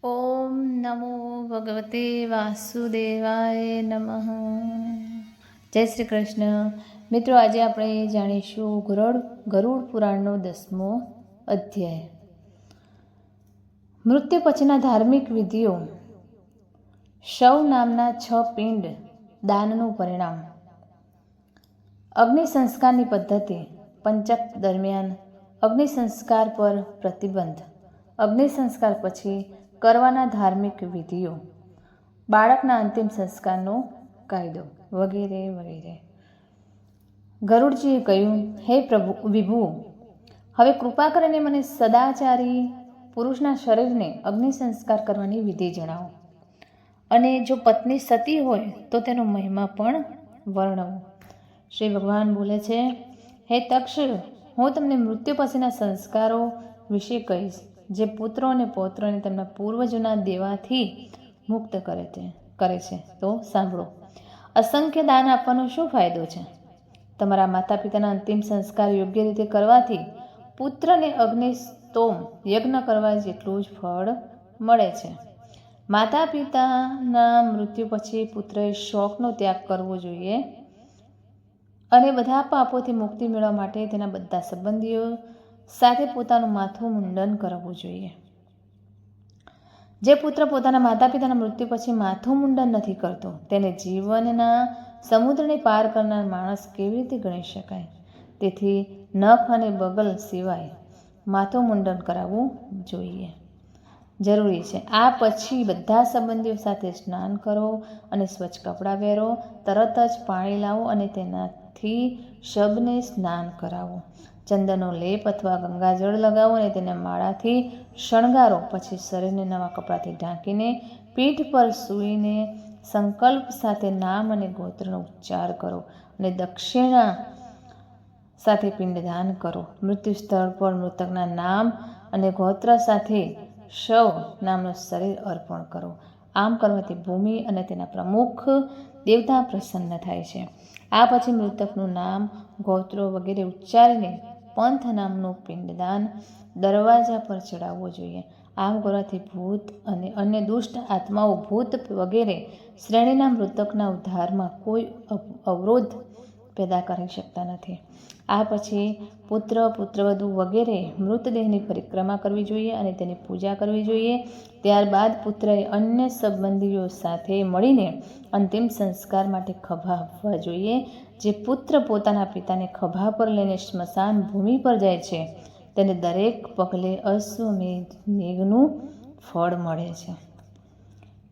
ઓમ નમો ભગવતે વાસુદેવાય નમઃ. જય શ્રી કૃષ્ણ. મિત્રો, આજે આપણે જાણીશું ગરુડ પુરાણનો 10મો અધ્યાય. મૃત્યુ પછીના ધાર્મિક વિધિઓ. શવ નામના 6 પિંડ દાનનું પરિણામ. અગ્નિ સંસ્કારની પદ્ધતિ. પંચક દરમિયાન અગ્નિ સંસ્કાર પર પ્રતિબંધ. અગ્નિ સંસ્કાર પછી કરવાના ધાર્મિક વિધિઓ. બાળકના અંતિમ સંસ્કારનો કાયદો વગેરે વગેરે. ગરુડજીએ કહ્યું, હે વિભુ, હવે કૃપા કરીને મને સદાચારી પુરુષના શરીરને અગ્નિ સંસ્કાર કરવાની વિધિ જણાવો, અને જો પત્ની સતી હોય તો તેનો મહિમા પણ વર્ણવો. શ્રી ભગવાન બોલે છે, હે તક્ષ, હું તમને મૃત્યુ પછીના સંસ્કારો વિશે કહીશ, જે પુત્રો અને પૌત્રોને તેમના પૂર્વજોના દેવાથી મુક્ત કરે છે. તો સાંભળો. અસંખ્ય દાન આપવાનો શું ફાયદો છે? તમારા માતા પિતાના અંતિમ સંસ્કાર યોગ્ય રીતે કરવાથી પુત્રને અગ્નિસ્તોમ યજ્ઞ કરવા જેટલું જ ફળ મળે છે. માતા પિતાના મૃત્યુ પછી પુત્રએ શોકનો ત્યાગ કરવો જોઈએ અને બધા પાપોથી મુક્તિ મેળવવા માટે તેના બધા સંબંધીઓ સાથે પોતાનું માથું મુંડન કરવું જોઈએ. જે પુત્ર પોતાના માતા પિતાના મૃત્યુ પછી માથું મુંડન નથી કરતો તેને જીવનના સમુદ્રને પાર કરનાર માણસ કેવી રીતે ગણી શકાય? તેથી નખ અને બગલ સિવાય માથું મુંડન કરાવવું જોઈએ, જરૂરી છે. આ પછી બધા સંબંધીઓ સાથે સ્નાન કરો અને સ્વચ્છ કપડાં પહેરો. તરત જ પાણી લાવો અને તેનાથી શબને સ્નાન કરાવો. ચંદનનો લેપ અથવા ગંગાજળ લગાવો અને તેને માળાથી શણગારો. પછી શરીરને નવા કપડાથી ઢાંકીને પીઠ પર સૂઈને સંકલ્પ સાથે નામ અને ગોત્રનો ઉચ્ચાર કરો અને દક્ષિણા સાથે પિંડદાન કરો. મૃત્યુ સ્થળ પર મૃતકના નામ અને ગોત્ર સાથે શવ નામનું શરીર અર્પણ કરો. આમ કરવાથી ભૂમિ અને તેના પ્રમુખ દેવતા પ્રસન્ન થાય છે. આ પછી મૃતકનું નામ, ગોત્રો વગેરે ઉચ્ચારીને પંથ નામનું પિંડદાન દરવાજા પર ચડાવવું જોઈએ. આમ કરવાથી ભૂત અને અન્ય દુષ્ટ આત્માઓ ભૂત વગેરે શ્રેણીના મૃતકના ઉદ્ધારમાં કોઈ અવરોધ પેદા કરી શકતા નથી. આ પછી પુત્ર, પુત્રવધુ વગેરે મૃતદેહની પરિક્રમા કરવી જોઈએ અને તેની પૂજા કરવી જોઈએ. ત્યારબાદ પુત્રએ અન્ય સંબંધીઓ સાથે મળીને અંતિમ સંસ્કાર માટે ખભા આપવા જોઈએ. જે પુત્ર પોતાના પિતાને ખભા પર લઈને સ્મશાન ભૂમિ પર જાય છે તેને દરેક પગલે અશ્વમેઘનું ફળ મળે છે.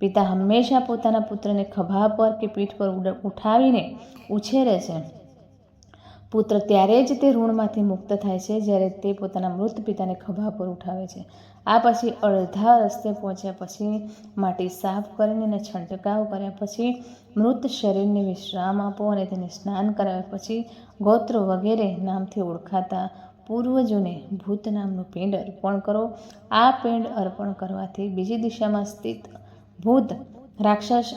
પિતા હંમેશા પોતાના પુત્રને ખભા પર કે પીઠ પર ઉઠાવીને ઉછેરે છે. પુત્ર ત્યારે જ તે ઋણમાંથી મુક્ત થાય છે જ્યારે તે પોતાના મૃત પિતાને ખભા પર ઉઠાવે છે. આ પછી અડધા રસ્તે પહોંચ્યા પછી માટી સાફ કરીને અને છંટકાવ કર્યા પછી મૃત શરીરને વિશ્રામ આપો અને તેને સ્નાન કરાવ્યા પછી ગોત્ર વગેરે નામથી ઓળખાતા પૂર્વજોને ભૂત નામનું પિંડ અર્પણ કરો. આ પિંડ અર્પણ કરવાથી બીજી દિશામાં સ્થિત ભૂત, રાક્ષસ,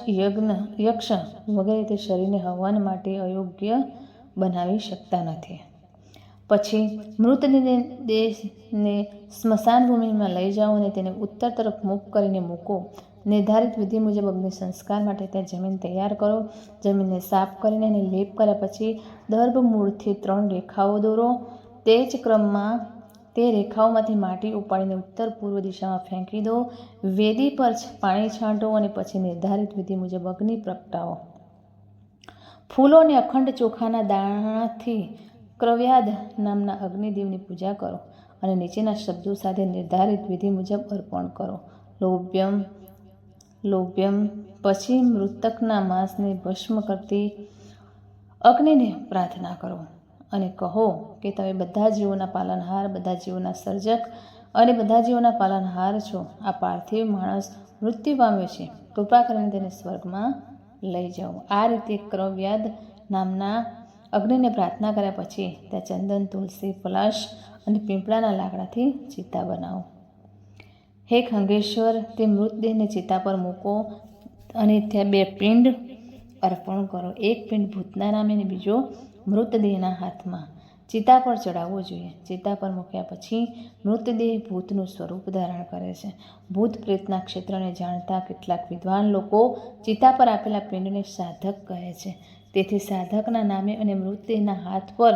યક્ષ વગેરે તે શરીરને હવન માટે અયોગ્ય બનાવી શકતા નથી. પછી મૃતદેહને સ્મશાન ભૂમિમાં લઈ જાઓ અને તેને ઉત્તર તરફ મુખ કરીને મૂકો. નિર્ધારિત વિધિ મુજબ અગ્નિ સંસ્કાર માટે ત્યાં જમીન તૈયાર કરો. જમીનને સાફ કરીને અને લેપ કર્યા પછી દર્ભ મૂળથી 3 રેખાઓ દોરો. તે જ ક્રમમાં તે રેખાઓમાંથી માટી ઉપાડીને ઉત્તર પૂર્વ દિશામાં ફેંકી દો. વેદી પર પાણી છાંટો અને પછી નિર્ધારિત વિધિ મુજબ અગ્નિ પ્રગટાવો. ફૂલો અને અખંડ ચોખાના દાણાથી ક્રવ્યાદ નામના અગ્નિદેવની પૂજા કરો અને નીચેના શબ્દો સાથે નિર્ધારિત વિધિ મુજબ અર્પણ કરો. લોભ્યમ. પછી મૃતકના માંસને ભસ્મ કરતી અગ્નિને પ્રાર્થના કરો અને કહો કે તમે બધા જીવોના પાલનહાર, બધા જીવોના સર્જક અને બધા જીવોના પાલનહાર છો. આ પાર્થિવ માણસ મૃત્યુ પામ્યો છે, કૃપા કરીને તેને સ્વર્ગમાં લઈ જાઓ. આ રીતે ક્રવ્યાદ નામના અગ્નિને પ્રાર્થના કર્યા પછી ત્યાં ચંદન, તુલસી, પલાશ અને પીપળાના લાકડાથી ચિતા બનાવો. હે ખંગેશ્વર, તે મૃતદેહને ચિતા પર મૂકો અને ત્યાં 2 પિંડ અર્પણ કરો. એક પિંડ ભૂતના નામે અને બીજો મૃતદેહના હાથમાં. ચિતા પર ચડાવવો જોઈએ. ચિતા પર મૂક્યા પછી મૃતદેહ ભૂતનું સ્વરૂપ ધારણ કરે છે. ભૂત પ્રેતના ક્ષેત્રને જાણતા કેટલાક વિદ્વાન લોકો ચિતા પર આપેલા પિંડને સાધક કહે છે. તેથી સાધકના નામે અને મૃતદેહના હાથ પર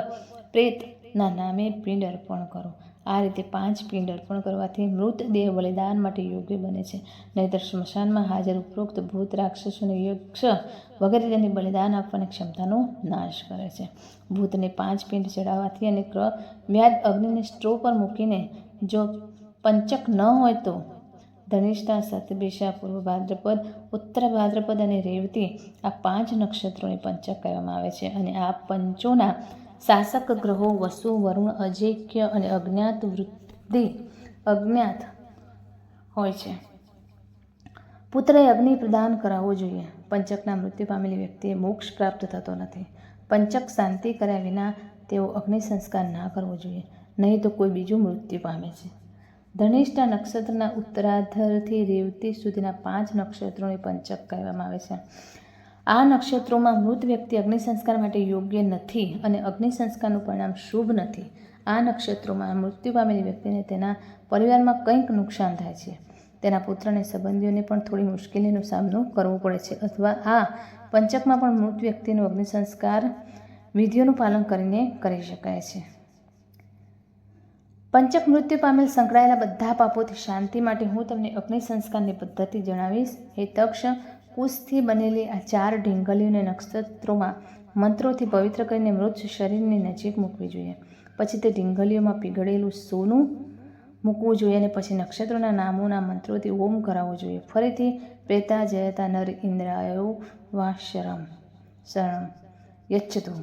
પ્રેતના નામે પિંડ અર્પણ કરો. આ રીતે 5 પિંડ અર્પણ કરવાથી મૃતદેહ બલિદાન માટે યોગ્ય બને છે. નહીંતર સ્મશાનમાં હાજર ઉપરોક્ત ભૂત, રાક્ષસો અને યક્ષ વગેરે તેની બલિદાન આપવાની ક્ષમતાનો નાશ કરે છે. ભૂતને 5 પિંડ ચડાવવાથી અને ક્રવ્યાદ અગ્નિને સ્ટ્રો પર મૂકીને, જો પંચક ન હોય તો ધનિષ્ઠા, શતભિષા, પૂર્વ ભાદ્રપદ, ઉત્તર ભાદ્રપદ અને રેવતી આ 5 નક્ષત્રોને પંચક કહેવામાં આવે છે. અને આ પંચોના શાસક ગ્રહો વસુ, વરુણ, અજેક્ય અને અજ્ઞાત હોય છે. પુત્રએ અગ્નિ પ્રદાન કરાવવો જોઈએ. પંચકના મૃત્યુ પામેલી વ્યક્તિએ મોક્ષ પ્રાપ્ત થતો નથી. પંચક શાંતિ કર્યા વિના તેઓ અગ્નિ સંસ્કાર ના કરવો જોઈએ, નહીં તો કોઈ બીજું મૃત્યુ પામે છે. ધનિષ્ઠા નક્ષત્રના ઉત્તરાર્ધથી રેવતી સુધીના 5 નક્ષત્રોને પંચક કહેવામાં આવે છે. આ નક્ષત્રોમાં મૃત વ્યક્તિ અગ્નિ સંસ્કાર માટે યોગ્ય નથી અને અગ્નિ સંસ્કારનું પરિણામ શુભ નથી. આ નક્ષત્રોમાં મૃત્યુ પામેલી વ્યક્તિને તેના પરિવારમાં કંઈક નુકસાન થાય છે. તેના પુત્ર અને સંબંધીઓને પણ થોડી મુશ્કેલીનો સામનો કરવો પડે છે. અથવા આ પંચકમાં પણ મૃત વ્યક્તિનું અગ્નિ સંસ્કાર વિધિઓનું પાલન કરીને કરી શકાય છે. પંચક મૃત્યુ પામેલ સંકળાયેલા બધા પાપોથી શાંતિ માટે હું તમને અગ્નિ સંસ્કારની પદ્ધતિ જણાવીશ. હે તક્ષ, કુશથી બનેલી આ 4 ઢીંગલીઓને નક્ષત્રોમાં મંત્રોથી પવિત્ર કરીને મૃત શરીરની નજીક મૂકવી જોઈએ. પછી તે ઢીંગલીઓમાં પીગળેલું સોનું મૂકવું જોઈએ અને પછી નક્ષત્રોના નામોના મંત્રોથી ઓમ કરાવવો જોઈએ. ફરીથી પ્રેતા જયતા નર ઇન્દ્રાયો વા શરમ યચ્છતુ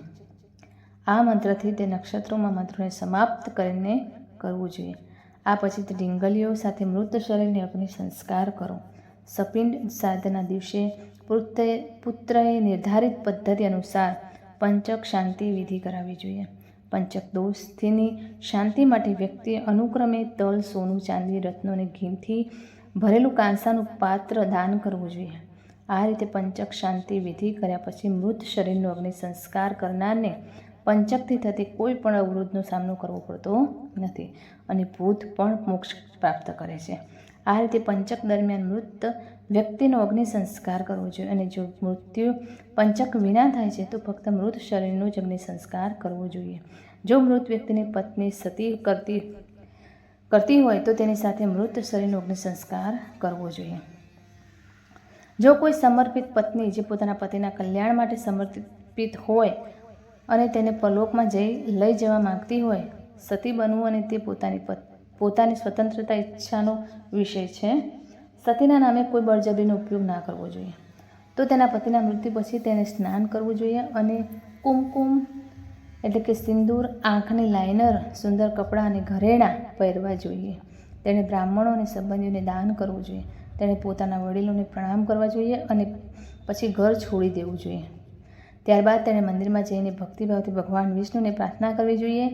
આ મંત્રથી તે નક્ષત્રોમાં મંત્રોને સમાપ્ત કરીને કરવું જોઈએ. આ પછી તે ઢીંગલીઓ સાથે મૃત શરીરને અગ્નિ સંસ્કાર કરો. સપિંડ શ્રાદ્ધના દિવસે પુત્રએ નિર્ધારિત પદ્ધતિ અનુસાર પંચક શાંતિ વિધિ કરાવવી જોઈએ. પંચક દોષની શાંતિ માટે વ્યક્તિએ અનુક્રમે તલ, સોનું, ચાંદી, રત્નો અને ઘીથી ભરેલું કાંસાનું પાત્ર દાન કરવું જોઈએ. આ રીતે પંચક શાંતિ વિધિ કર્યા પછી મૃત શરીરનો અગ્નિ સંસ્કાર કરનારને પંચકથી થતી કોઈ પણ અવરોધનો સામનો કરવો પડતો નથી અને ભૂત પણ મોક્ષ પ્રાપ્ત કરે છે. આ રીતે પંચક દરમિયાન મૃત વ્યક્તિનો અગ્નિ સંસ્કાર કરવો જોઈએ અને જો મૃત્યુ પંચક વિના થાય છે તો ફક્ત મૃત શરીરનો જ અગ્નિ સંસ્કાર કરવો જોઈએ. જો મૃત વ્યક્તિની પત્ની સતી કરતી હોય તો તેની સાથે મૃત શરીરનો અગ્નિ સંસ્કાર કરવો જોઈએ. જો કોઈ સમર્પિત પત્ની જે પોતાના પતિના કલ્યાણ માટે સમર્પિત હોય અને તેને પરલોકમાં લઈ જવા માંગતી હોય, સતી બનવું અને તે પોતાની સ્વતંત્રતા ઈચ્છાનો વિષય છે. સતીના નામે કોઈ બળજબરીનો ઉપયોગ ના કરવો જોઈએ. તો તેના પતિના મૃત્યુ પછી તેને સ્નાન કરવું જોઈએ અને કુમકુમ એટલે કે સિંદૂર, આંખની લાઇનર, સુંદર કપડાં અને ઘરેણાં પહેરવા જોઈએ. તેણે બ્રાહ્મણો અને સંબંધીઓને દાન કરવું જોઈએ. તેણે પોતાના વડીલોને પ્રણામ કરવા જોઈએ અને પછી ઘર છોડી દેવું જોઈએ. ત્યારબાદ તેણે મંદિરમાં જઈને ભક્તિભાવથી ભગવાન વિષ્ણુને પ્રાર્થના કરવી જોઈએ.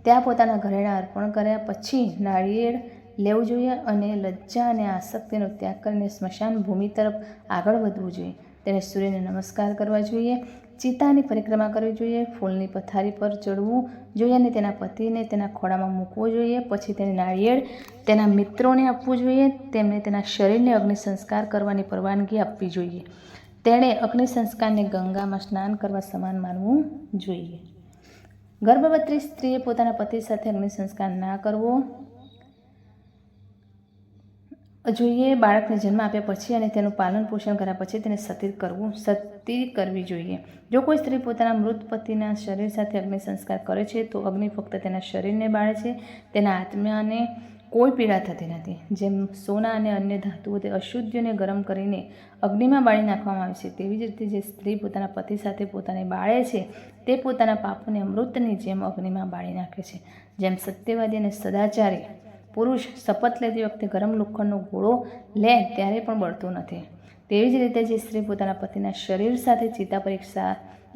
ત્યાં પોતાના ઘરેણાં અર્પણ કર્યા પછી નાળિયેર લેવું જોઈએ અને લજ્જા અને આસક્તિનો ત્યાગ કરીને સ્મશાન ભૂમિ તરફ આગળ વધવું જોઈએ. તેણે સૂર્યને નમસ્કાર કરવા જોઈએ, ચિતાની પરિક્રમા કરવી જોઈએ, ફૂલની પથારી પર ચડવું જોઈએ અને તેના પતિને તેના ખોળામાં મૂકવો જોઈએ. પછી તેને નાળિયેર તેના મિત્રોને આપવું જોઈએ. તેમને તેના શરીરને અગ્નિ સંસ્કાર કરવાની પરવાનગી આપવી જોઈએ. તેણે અગ્નિ સંસ્કારને ગંગામાં સ્નાન કરવા સમાન માનવું જોઈએ. ગર્ભવતી સ્ત્રીએ પોતાના પતિ સાથે અગ્નિ સંસ્કાર ના કરવો જોઈએ. બાળકને જન્મ આપ્યા પછી અને તેનું પાલન પોષણ કર્યા પછી તેને સતી કરવી જોઈએ. જો કોઈ સ્ત્રી પોતાના મૃત પતિના શરીર સાથે અગ્નિ સંસ્કાર કરે છે તો અગ્નિ ફક્ત તેના શરીરને બાળે છે, તેના આત્માને કોઈ પીડા થતી નથી. જેમ સોના અને અન્ય ધાતુઓ તે અશુદ્ધિઓને ગરમ કરીને અગ્નિમાં બાળી નાખવામાં આવે છે, તેવી જ રીતે જે સ્ત્રી પોતાના પતિ સાથે પોતાને બાળે છે તે પોતાના પાપોને અમૃતની જેમ અગ્નિમાં બાળી નાખે છે. જેમ સત્યવાદી અને સદાચારી પુરુષ શપથ લેતી વખતે ગરમ લોખંડનો ગોળો લે ત્યારે પણ બળતો નથી, તેવી જ રીતે જે સ્ત્રી પોતાના પતિના શરીર સાથે ચિતા પરીક્ષા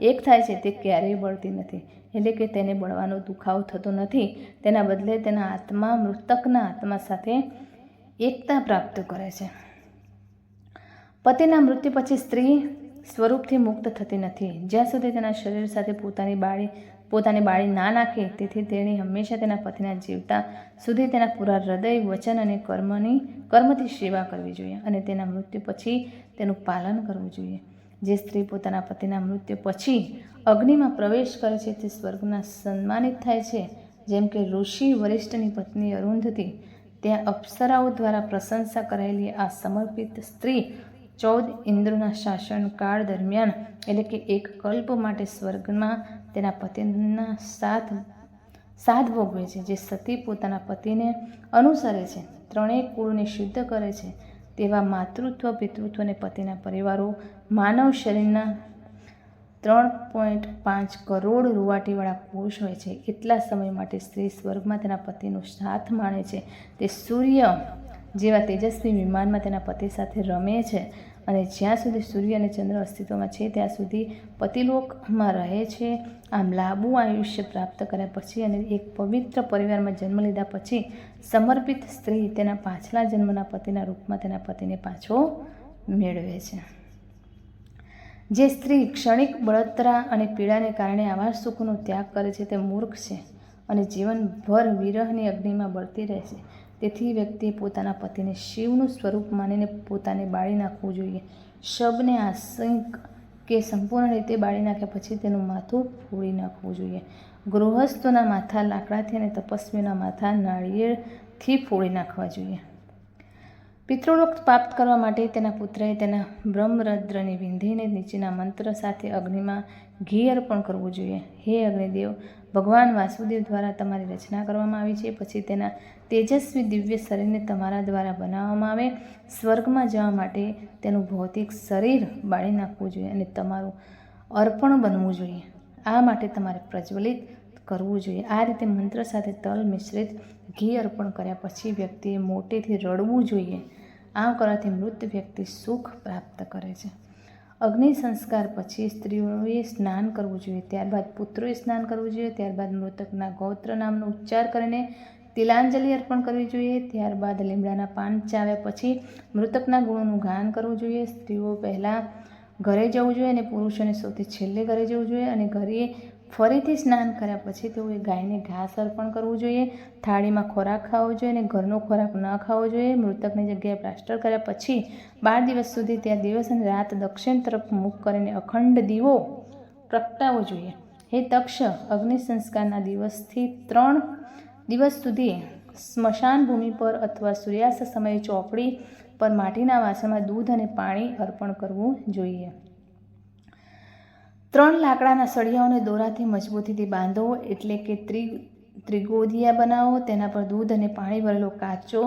એક થાય છે તે ક્યારેય બળતી નથી. એટલે કે તેને બળવાનો દુખાવો થતો નથી. તેના બદલે તેના આત્મા મૃતકના આત્મા સાથે એકતા પ્રાપ્ત કરે છે. પતિના મૃત્યુ પછી સ્ત્રી સ્વરૂપથી મુક્ત થતી નથી જ્યાં સુધી તેના શરીર સાથે પોતાની બાળી પોતાને બાળી ના નાખે, તેથી તેણે હંમેશા તેના પતિના જીવતા સુધી તેના પૂરા હૃદય, વચન અને કર્મથી સેવા કરવી જોઈએ અને તેના મૃત્યુ પછી તેનું પાલન કરવું જોઈએ. જે સ્ત્રી પોતાના પતિના મૃત્યુ પછી અગ્નિમાં પ્રવેશ કરે છે તે સ્વર્ગમાં સન્માનિત થાય છે, જેમ કે ઋષિ વરિષ્ઠની પત્ની અરુંધતી. ત્યાં અપ્સરાઓ દ્વારા પ્રશંસા કરાયેલી આ સમર્પિત સ્ત્રી 14 ઇન્દ્રોના શાસનકાળ દરમિયાન એટલે કે એક કલ્પ માટે સ્વર્ગમાં તેના પતિના સાથ ભોગવે છે. જે સતી પોતાના પતિને અનુસરે છે, ત્રણેય કુળને શુદ્ધ કરે છે, તેવા માતૃત્વ, પિતૃત્વ અને પતિના પરિવારો માનવ શરીરના 3.5 કરોડ રૂંવાટીવાળા કોષ હોય છે. એટલા સમય માટે સ્ત્રી સ્વર્ગમાં તેના પતિનો સાથ માણે છે. તે સૂર્ય જેવા તેજસ્વી વિમાનમાં તેના પતિ સાથે રમે છે અને જ્યાં સુધી સૂર્ય અને ચંદ્ર અસ્તિત્વમાં છે ત્યાં સુધી પતિલોકમાં રહે છે. આમ લાંબુ આયુષ્ય પ્રાપ્ત કર્યા પછી અને એક પવિત્ર પરિવારમાં જન્મ લીધા પછી સમર્પિત સ્ત્રી તેના પાછલા જન્મના પતિના રૂપમાં તેના પતિને પાછો મેળવે છે. જે સ્ત્રી ક્ષણિક બળતરા અને પીડાને કારણે આવા સુખનો ત્યાગ કરે છે તે મૂર્ખ છે અને જીવનભર વિરહની અગ્નિમાં બળતી રહે છે. તેથી વ્યક્તિએ પોતાના પતિને શિવનું સ્વરૂપ માનીને પોતાને બાળી નાખવું જોઈએ. શબને આંશિક કે સંપૂર્ણ રીતે બાળી નાખ્યા પછી તેનું માથું ફોડી નાખવું જોઈએ. ગૃહસ્થોના માથા લાકડાથી અને તપસ્વીઓના માથા નાળિયેરથી ફોડી નાખવા જોઈએ. પિતૃલોક પ્રાપ્ત કરવા માટે તેના પુત્રએ તેના બ્રહ્મરદ્રને વિંધીને નીચેના મંત્ર સાથે અગ્નિમાં ઘી અર્પણ કરવું જોઈએ. હે અગ્નિદેવ, ભગવાન વાસુદેવ દ્વારા તમારી રચના કરવામાં આવી છે. પછી તેના તેજસ્વી દિવ્ય શરીરને તમારા દ્વારા બનાવવામાં આવે. સ્વર્ગમાં જવા માટે તેનું ભૌતિક શરીર બાળી નાખવું જોઈએ અને તમારું અર્પણ બનવું જોઈએ. આ માટે તમારે પ્રજ્વલિત કરવું જોઈએ. આ રીતે મંત્ર સાથે તલ મિશ્રિત ઘી અર્પણ કર્યા પછી વ્યક્તિએ મોટેથી રડવું જોઈએ. આમ કરવાથી મૃત વ્યક્તિ સુખ પ્રાપ્ત કરે છે. અગ્નિ સંસ્કાર પછી સ્ત્રીઓએ સ્નાન કરવું જોઈએ. ત્યારબાદ પુત્રોએ સ્નાન કરવું જોઈએ. ત્યારબાદ મૃતકના ગોત્ર નામનો ઉચ્ચાર કરીને તિલાંજલિ અર્પણ કરવી જોઈએ. ત્યારબાદ લીમડાના પાન ચાવ્યા પછી મૃતકના ગુણોનું ગાન કરવું જોઈએ. સ્ત્રીઓ પહેલાં ઘરે જવું જોઈએ અને પુરુષોને સૌથી છેલ્લે ઘરે જવું જોઈએ અને ઘરે ફરીથી સ્નાન કર્યા પછી તેઓએ ગાયને ઘાસ અર્પણ કરવું જોઈએ. થાળીમાં ખોરાક ખાવો જોઈએ અને ઘરનો ખોરાક ન ખાવો જોઈએ. મૃતકની જગ્યાએ પ્લાસ્ટર કર્યા પછી 12 દિવસ સુધી ત્યાં દિવસ અને રાત દક્ષિણ તરફ મુખ કરીને અખંડ દીવો પ્રગટાવવો જોઈએ. હે તક્ષ, અગ્નિ સંસ્કારના દિવસથી 3 દિવસ સુધી સ્મશાન ભૂમિ પર અથવા સૂર્યાસ્ત સમયે ચોપડી પર માટીના વાસણમાં દૂધ અને પાણી અર્પણ કરવું જોઈએ. 3 લાકડાના સળિયાઓને દોરાથી મજબૂતીથી બાંધો એટલે કે ત્રિગોદિયા બનાવો. તેના પર દૂધ અને પાણી ભરેલો કાચો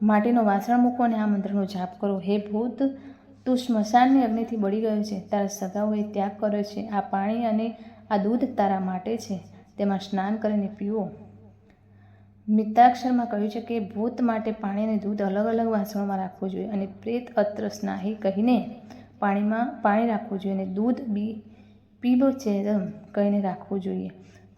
માટીનો વાસણ મૂકો અને આ મંત્રનો જાપ કરો. હે ભૂત, તું સ્મશાનની અગ્નિથી બળી ગયો છે. તારા સગાઓએ ત્યાગ કર્યો છે. આ પાણી અને આ દૂધ તારા માટે છે. તેમાં સ્નાન કરીને પીવો. મિતાક્ષરમાં કહ્યું છે કે ભૂત માટે પાણી અને દૂધ અલગ અલગ વાસણોમાં રાખવું જોઈએ અને પ્રેત અત્ર સ્નાહી કહીને પાણી રાખવું જોઈએ અને દૂધ પીબોચેરમ કહીને રાખવું જોઈએ.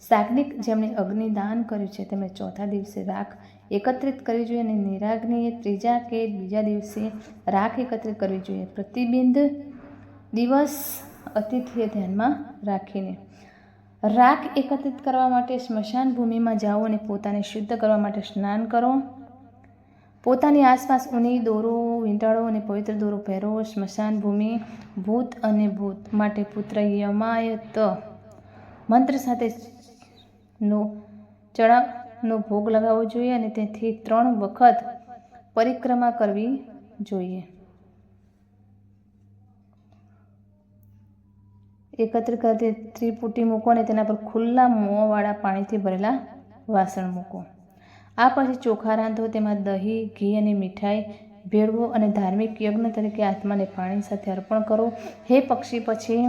સાગ્નિક, જેમણે અગ્નિદાન કર્યું છે, તેમણે ચોથા દિવસે રાખ એકત્રિત કરવી જોઈએ અને નિરાગ્નિએ ત્રીજા કે બીજા દિવસે રાખ એકત્રિત કરવી જોઈએ. પ્રતિબિંબ દિવસ અતિથિએ ધ્યાનમાં રાખીને રાખ એકત્રિત કરવા માટે સ્મશાન ભૂમિમાં જાઓ અને પોતાને શુદ્ધ કરવા માટે સ્નાન કરો. પોતાની આસપાસ ઊની દોરો વીંટાળો અને પવિત્ર દોરો પહેરો. સ્મશાન ભૂમિ ભૂત અને ભૂત માટે પુત્ર યમાયત મંત્ર સાથે ચણાનો ભોગ લગાવવો જોઈએ અને તેથી 3 વખત પરિક્રમા કરવી જોઈએ. એકત્રિત કરતી ત્રિપુટી મૂકો અને તેના પર ખુલ્લા મોંવાળા પાણીથી ભરેલા વાસણ મૂકો. આ પછી ચોખા રાંધો, તેમાં દહીં, ઘી અને મીઠાઈ ભેળવો અને ધાર્મિક યજ્ઞ તરીકે આત્માને પાણી સાથે અર્પણ કરો. હે પક્ષી, પછી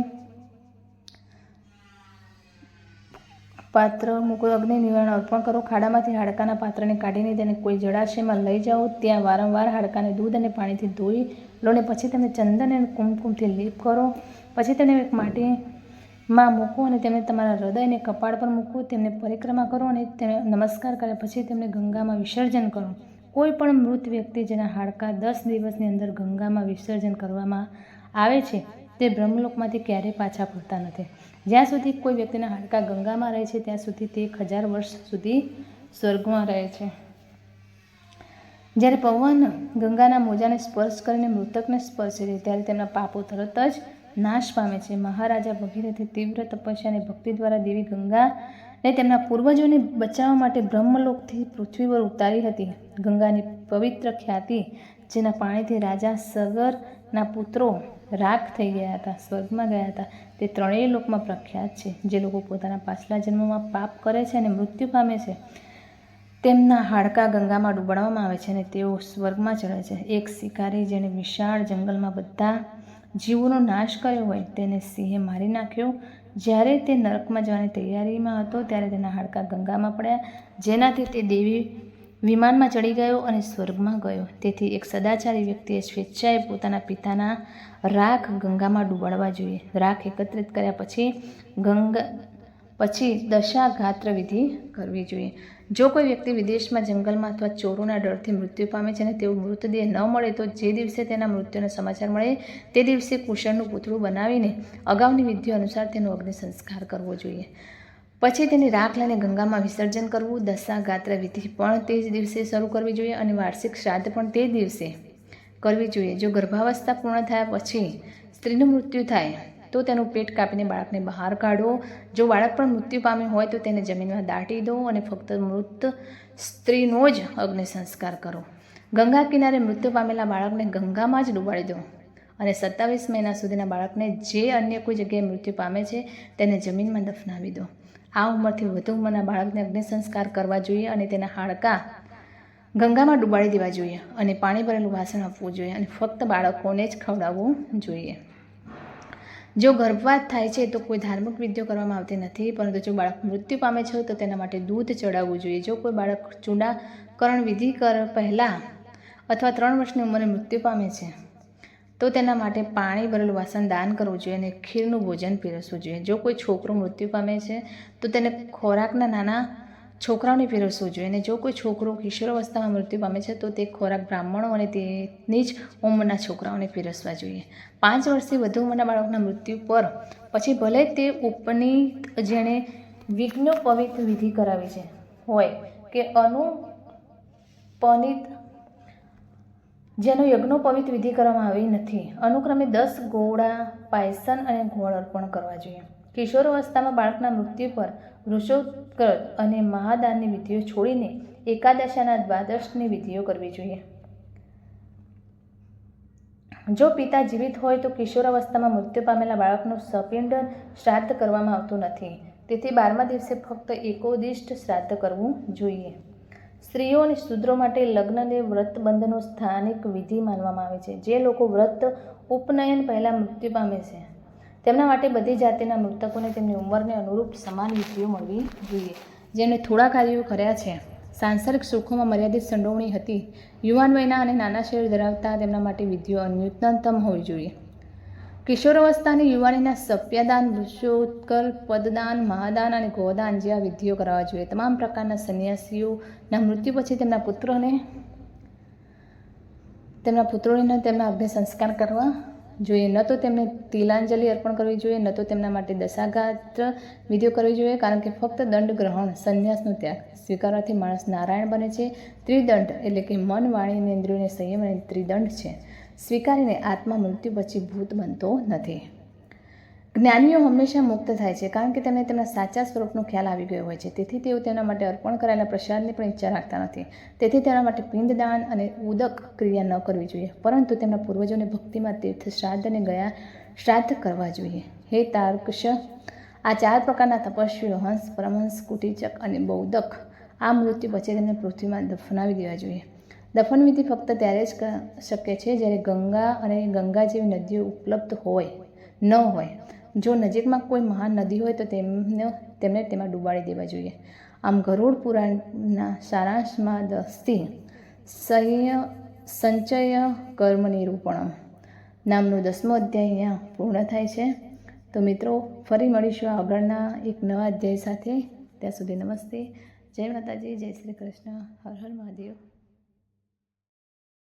પાત્ર મૂકો, અગ્નિ નિવારણ અર્પણ કરો. ખાડામાંથી હાડકાના પાત્રને કાઢીને તેને કોઈ જળાશયમાં લઈ જાઓ. ત્યાં વારંવાર હાડકાને દૂધ અને પાણીથી ધોઈ લો અને પછી તેમને ચંદન અને કુમકુમથી લેપ કરો. પછી તેમને એક માટીમાં મૂકો અને તેમને તમારા હૃદય અને કપાળ પર મૂકો. તેમને પરિક્રમા કરો અને તેને નમસ્કાર કર્યા પછી તેમને ગંગામાં વિસર્જન કરો. કોઈ પણ મૃત વ્યક્તિ જેના હાડકાં 10 દિવસની અંદર ગંગામાં વિસર્જન કરવામાં આવે છે તે બ્રહ્મલોકમાંથી ક્યારેય પાછા ફરતા નથી. જ્યાં સુધી કોઈ વ્યક્તિના હાડકાં ગંગામાં રહે છે ત્યાં સુધી તે 1000 વર્ષ સુધી સ્વર્ગમાં રહે છે. જ્યારે પવન ગંગાના મોજાને સ્પર્શ કરીને મૃતકને સ્પર્શે છે ત્યારે તેમના પાપો તરત જ નાશ પામે છે. મહારાજા ભગીરથે તીવ્ર તપસ્યા અને ભક્તિ દ્વારા દેવી ગંગાને તેમના પૂર્વજોને બચાવવા માટે બ્રહ્મલોકથી પૃથ્વી પર ઉતારી હતી. ગંગાની પવિત્ર ખ્યાતિ, જેના પાણીથી રાજા સગરના પુત્રો રાખ થઈ ગયા હતા, સ્વર્ગમાં ગયા હતા, તે ત્રણેય લોકમાં પ્રખ્યાત છે. જે લોકો પોતાના પાછલા જન્મમાં પાપ કરે છે અને મૃત્યુ પામે છે તેમના હાડકાં ગંગામાં ડૂબાડવામાં આવે છે અને તેઓ સ્વર્ગમાં ચડે છે. એક શિકારી જેણે વિશાળ જંગલમાં બધા જીવોનો નાશ કર્યો હોય તેને સિંહે મારી નાખ્યો. જ્યારે તે નરકમાં જવાની તૈયારીમાં હતો ત્યારે તેના હાડકાં ગંગામાં પડ્યા, જેનાથી તે દેવી વિમાનમાં ચડી ગયો અને સ્વર્ગમાં ગયો. તેથી એક સદાચારી વ્યક્તિએ સ્વેચ્છાએ પોતાના પિતાના રાખ ગંગામાં ડૂબાડવા જોઈએ. રાખ એકત્રિત કર્યા પછી દશાગાત્ર વિધિ કરવી જોઈએ. જો કોઈ વ્યક્તિ વિદેશમાં, જંગલમાં અથવા ચોરોના ડરથી મૃત્યુ પામે છે અને તેઓ મૃતદેહ ન મળે તો જે દિવસે તેના મૃત્યુનો સમાચાર મળે તે દિવસે કુશળનું પૂતળું બનાવીને અગાઉની વિધિઓ અનુસાર તેનો અગ્નિ સંસ્કાર કરવો જોઈએ. પછી તેની રાખ લઈને ગંગામાં વિસર્જન કરવું. દશાગાત્ર વિધિ પણ તે જ દિવસે શરૂ કરવી જોઈએ અને વાર્ષિક શ્રાદ્ધ પણ તે દિવસે કરવી જોઈએ. જો ગર્ભાવસ્થા પૂર્ણ થયા પછી સ્ત્રીનું મૃત્યુ થાય તો તેનું પેટ કાપીને બાળકને બહાર કાઢો. જો બાળક પણ મૃત્યુ પામ્યું હોય તો તેને જમીનમાં દાટી દો અને ફક્ત મૃત સ્ત્રીનો જ અગ્નિ સંસ્કાર કરો. ગંગા કિનારે મૃત્યુ પામેલા બાળકને ગંગામાં જ ડૂબાડી દો અને 27 મહિના સુધીના બાળકને જે અન્ય કોઈ જગ્યાએ મૃત્યુ પામે છે તેને જમીનમાં દફનાવી દો. આ ઉંમરથી વધુ ઉંમરના બાળકને અગ્નિ સંસ્કાર કરવા જોઈએ અને તેના હાડકાં ગંગામાં ડૂબાડી દેવા જોઈએ અને પાણી ભરેલું વાસણ આપવું જોઈએ અને ફક્ત બાળકોને જ ખવડાવવું જોઈએ. જો ગર્ભપાત થાય છે તો કોઈ ધાર્મિક વિધિઓ કરવામાં આવતી નથી, પરંતુ જો બાળક મૃત્યુ પામે છે તો તેના માટે દૂધ ચડાવવું જોઈએ. જો કોઈ બાળક ચૂડાકરણ વિધિ પહેલાં અથવા 3 વર્ષની ઉંમરે મૃત્યુ પામે છે તો તેના માટે પાણી ભરેલું વાસણ દાન કરવું જોઈએ અને ખીરનું ભોજન પીરસવું જોઈએ. જો કોઈ છોકરો મૃત્યુ પામે છે તો તેને ખોરાકના નાના છોકરાઓને પીરસવું જોઈએ અને જો કોઈ છોકરો કિશોરાવસ્થામાં મૃત્યુ પામે છે તો તે ખોરાક બ્રાહ્મણો અને તેની જ ઉંમરના છોકરાઓને પીરસવા જોઈએ. 5 વર્ષથી વધુ ઉંમરના બાળકના મૃત્યુ પર પછી ભલે તે ઉપનીત જેણે વિજ્ઞોપવિત વિધિ કરાવી છે હોય કે અનુપનિત જેનો યજ્ઞોપવિત વિધિ કરવામાં આવી નથી, અનુક્રમે 10 ગોળા પાયસન અને ગોળ અર્પણ કરવા જોઈએ. કિશોરાવસ્થામાં બાળકના મૃત્યુ પર વૃષોત્કર્ષ અને મહાદાનની વિધિઓ છોડીને એકાદશાના દ્વાદશની વિધિઓ કરવી જોઈએ. જો પિતા જીવિત હોય તો કિશોરાવસ્થામાં મૃત્યુ પામેલા બાળકનું સપિંડ શ્રાદ્ધ કરવામાં આવતું નથી, તેથી 12મા દિવસે ફક્ત એકોદિષ્ટ શ્રાદ્ધ કરવું જોઈએ. સ્ત્રીઓ અને શૂદ્રો માટે લગ્નને વ્રતબંધનો સ્થાનિક વિધિ માનવામાં આવે છે. જે લોકો વ્રત ઉપનયન પહેલાં મૃત્યુ પામે છે તેમના માટે બધી જાતિના મૃતકોને તેમની ઉંમરને અનુરૂપ સમાન વિધિઓ મળવી જોઈએ. જેમણે થોડા કાર્યો કર્યા છે, સાંસારિક સુખોમાં મર્યાદિત સંડોવણી હતી, યુવાન વયના અને નાના શરીર ધરાવતા તેમના માટે વિધિઓ ન્યૂનતમ હોવી જોઈએ. કિશોરાવસ્થા અને યુવાનીના સપ્યદાન, વૃષોત્કર્ષ, પદદાન, મહાદાન અને ગોદાન જેવા વિધિઓ કરાવવા જોઈએ. તમામ પ્રકારના સંન્યાસીઓના મૃત્યુ પછી તેમના પુત્રોને તેમના અગ્નિ સંસ્કાર કરવા જોઈએ. ન તો તેમને તિલાંજલિ અર્પણ કરવી જોઈએ, ન તો તેમના માટે દશાગાત્ર વિધિઓ કરવી જોઈએ, કારણ કે ફક્ત દંડ ગ્રહણ, સંન્યાસનો ત્યાગ સ્વીકારવાથી માણસ નારાયણ બને છે. ત્રિદંડ એટલે કે મન, વાણી અને ઇન્દ્રિયોને સંયમ અને ત્રિદંડ છે સ્વીકારીને આત્મા મૃત્યુ પછી ભૂત બનતો નથી. જ્ઞાનીઓ હંમેશા મુક્ત થાય છે કારણ કે તેમને તેમના સાચા સ્વરૂપનો ખ્યાલ આવી ગયો હોય છે. તેથી તેઓ તેમના માટે અર્પણ કરાયેલા પ્રસાદની પણ ઈચ્છા રાખતા નથી. તેથી તેમના માટે પિંડદાન અને ઉદક ક્રિયા ન કરવી જોઈએ, પરંતુ તેમના પૂર્વજોને ભક્તિમાં તીર્થ શ્રાદ્ધ અને ગયા શ્રાદ્ધ કરવા જોઈએ. હે તાર્કશ, આ 4 પ્રકારના તપસ્વીઓ હંસ, પરમહંસ, કુટીચક અને બૌદ્ધક આ મૃત્યુ પછી તેમને પૃથ્વીમાં દફનાવી દેવા જોઈએ. દફન વિધિ ફક્ત ત્યારે જ શક્ય છે જ્યારે ગંગા અને ગંગા જેવી નદીઓ ઉપલબ્ધ ન હોય. જો નજીકમાં કોઈ મહાન નદી હોય તો તેમને તેમાં ડૂબાડી દેવા જોઈએ. આમ ગરુડ પુરાણના સારાંશમાં સંચય કર્મ નિરૂપણમ નામનો 10મો અધ્યાય અહીંયા પૂર્ણ થાય છે. તો મિત્રો, ફરી મળીશું આગળના એક નવા અધ્યાય સાથે. ત્યાં સુધી નમસ્તે, જય માતાજી, જય શ્રી કૃષ્ણ, હર હર મહાદેવ.